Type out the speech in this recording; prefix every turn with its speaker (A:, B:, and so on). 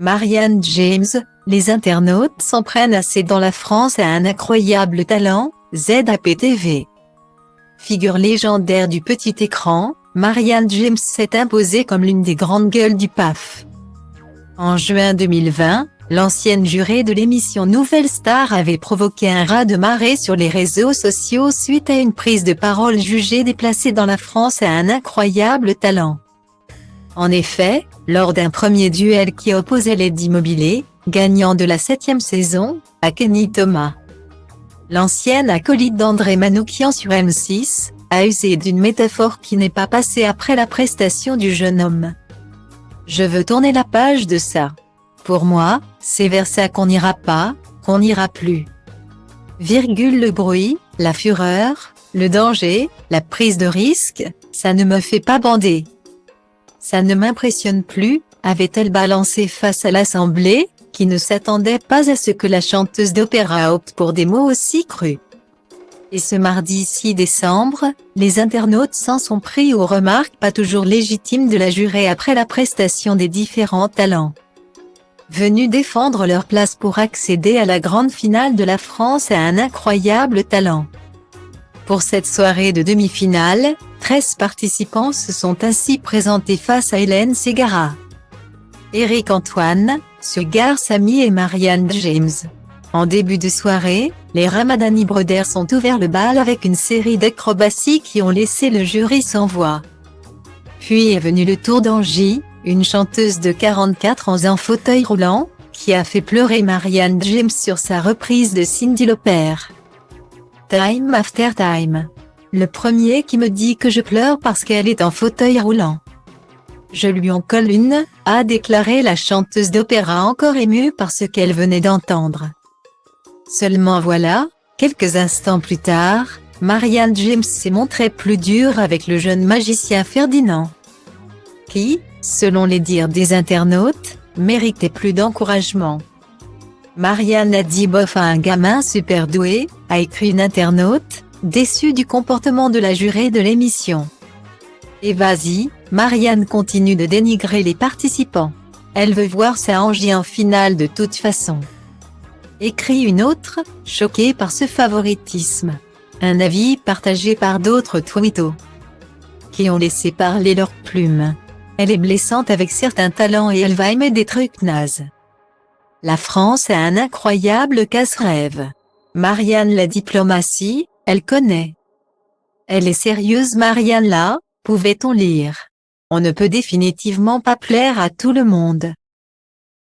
A: Marianne James, les internautes s'en prennent assez dans la France a un incroyable talent, ZAPTV. Figure légendaire du petit écran, Marianne James s'est imposée comme l'une des grandes gueules du PAF. En juin 2020, l'ancienne jurée de l'émission Nouvelle Star avait provoqué un raz-de-marée sur les réseaux sociaux suite à une prise de parole jugée déplacée dans la France a un incroyable talent. En effet, lors d'un premier duel qui opposait Lady Mobilé, gagnant de la 7e saison, à Kenny Thomas. L'ancienne acolyte d'André Manoukian sur M6, a usé d'une métaphore qui n'est pas passée après la prestation du jeune homme. Je veux tourner la page de ça. Pour moi, c'est vers ça qu'on n'ira pas, qu'on n'ira plus. Le bruit, la fureur, le danger, la prise de risque, ça ne me fait pas bander. Ça ne m'impressionne plus, avait-elle balancé face à l'Assemblée, qui ne s'attendait pas à ce que la chanteuse d'opéra opte pour des mots aussi crus. Et ce mardi 6 décembre, les internautes s'en sont pris aux remarques pas toujours légitimes de la jurée après la prestation des différents talents venus défendre leur place pour accéder à la grande finale de la France a un incroyable talent. Pour cette soirée de demi-finale, 13 participants se sont ainsi présentés face à Hélène Ségara, Éric Antoine, Sugar Sammy et Marianne James. En début de soirée, les Ramadani Brothers ont ouvert le bal avec une série d'acrobaties qui ont laissé le jury sans voix. Puis est venu le tour d'Angie, une chanteuse de 44 ans en fauteuil roulant, qui a fait pleurer Marianne James sur sa reprise de Cyndi Lauper. Time after time. Le premier qui me dit que je pleure parce qu'elle est en fauteuil roulant. Je lui en colle une, a déclaré la chanteuse d'opéra encore émue par ce qu'elle venait d'entendre. Seulement voilà, quelques instants plus tard, Marianne James s'est montrée plus dure avec le jeune magicien Ferdinand, qui, selon les dires des internautes, méritait plus d'encouragement. Marianne a dit bof à un gamin super doué, a écrit une internaute, déçue du comportement de la jurée de l'émission. Et vas-y, Marianne continue de dénigrer les participants. Elle veut voir sa Angie en finale de toute façon. Écrit une autre, choquée par ce favoritisme. Un avis partagé par d'autres twittos, qui ont laissé parler leurs plumes. Elle est blessante avec certains talents et elle va aimer des trucs nazes. La France a un incroyable casse-rêve. Marianne la diplomatie, elle connaît. Elle est sérieuse Marianne là, pouvait-on lire. On ne peut définitivement pas plaire à tout le monde.